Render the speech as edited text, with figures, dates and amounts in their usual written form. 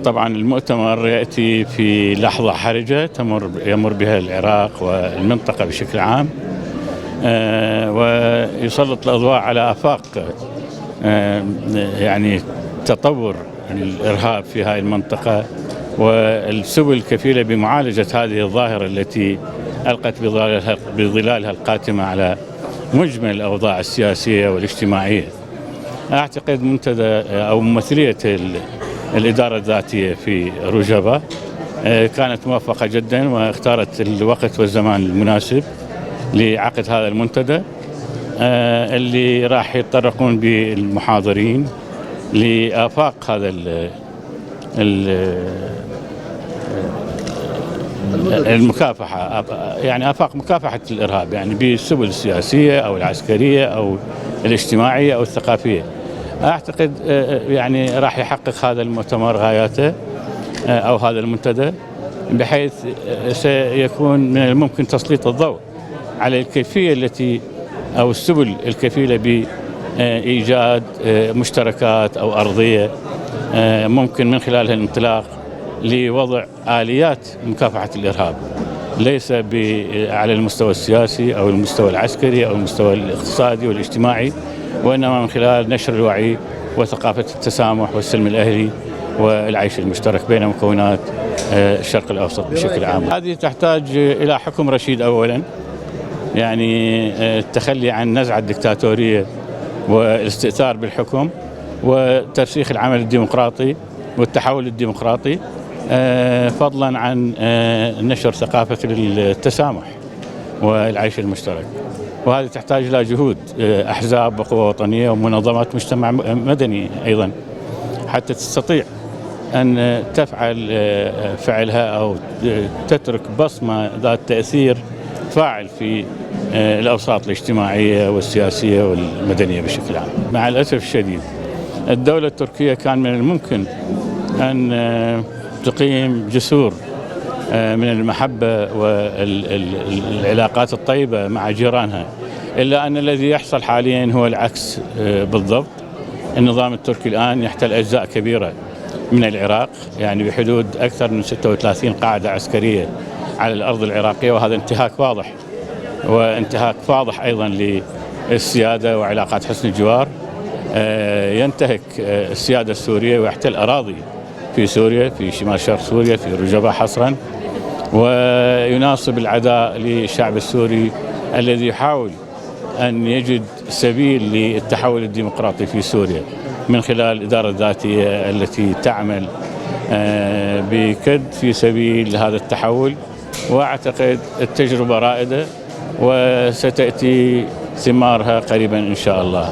طبعا المؤتمر يأتي في لحظة حرجة يمر بها العراق والمنطقة بشكل عام، ويسلط الأضواء على آفاق يعني تطور الإرهاب في هذه المنطقة والسبل الكفيلة بمعالجة هذه الظاهرة التي ألقت بظلالها القاتمة على مجمل الأوضاع السياسية والاجتماعية. أعتقد منتدى أو ممثلية الإدارة الذاتية في روجافا كانت موفقة جدا، واختارت الوقت والزمان المناسب لعقد هذا المنتدى اللي راح يتطرقون بالمحاضرين لآفاق هذا المكافحة، يعني آفاق مكافحة الإرهاب، يعني بالسبل السياسية أو العسكرية أو الاجتماعية أو الثقافية. أعتقد يعني راح يحقق هذا المؤتمر غاياته أو هذا المنتدى، بحيث سيكون من الممكن تسليط الضوء على الكيفية التي أو السبل الكفيلة بإيجاد مشتركات أو أرضية ممكن من خلالها الانطلاق لوضع آليات مكافحة الإرهاب، ليس على المستوى السياسي أو المستوى العسكري أو المستوى الاقتصادي والاجتماعي، وإنما من خلال نشر الوعي وثقافة التسامح والسلم الأهلي والعيش المشترك بين مكونات الشرق الأوسط بشكل عام. هذه تحتاج إلى حكم رشيد أولا، يعني التخلي عن نزعة الدكتاتورية والاستئثار بالحكم وترسيخ العمل الديمقراطي والتحول الديمقراطي، فضلا عن نشر ثقافة التسامح والعيش المشترك. وهذه تحتاج إلى جهود أحزاب وقوى وطنية ومنظمات مجتمع مدني أيضا، حتى تستطيع أن تفعل فعلها أو تترك بصمة ذات تأثير فاعل في الأوساط الاجتماعية والسياسية والمدنية بشكل عام. مع الأسف الشديد الدولة التركية كان من الممكن أن تقيم جسور من المحبة والعلاقات الطيبة مع جيرانها، إلا أن الذي يحصل حاليا هو العكس بالضبط. النظام التركي الآن يحتل أجزاء كبيرة من العراق، يعني بحدود أكثر من 36 قاعدة عسكرية على الأرض العراقية، وهذا انتهاك واضح، وانتهاك واضح أيضا للسيادة وعلاقات حسن الجوار. ينتهك السيادة السورية ويحتل أراضي في سوريا، في شمال شرق سوريا، في روجافا حصرا، ويناصب العداء للشعب السوري الذي يحاول أن يجد سبيل للتحول الديمقراطي في سوريا من خلال الإدارة الذاتية التي تعمل بكد في سبيل هذا التحول. وأعتقد التجربة رائدة وستأتي ثمارها قريبا إن شاء الله.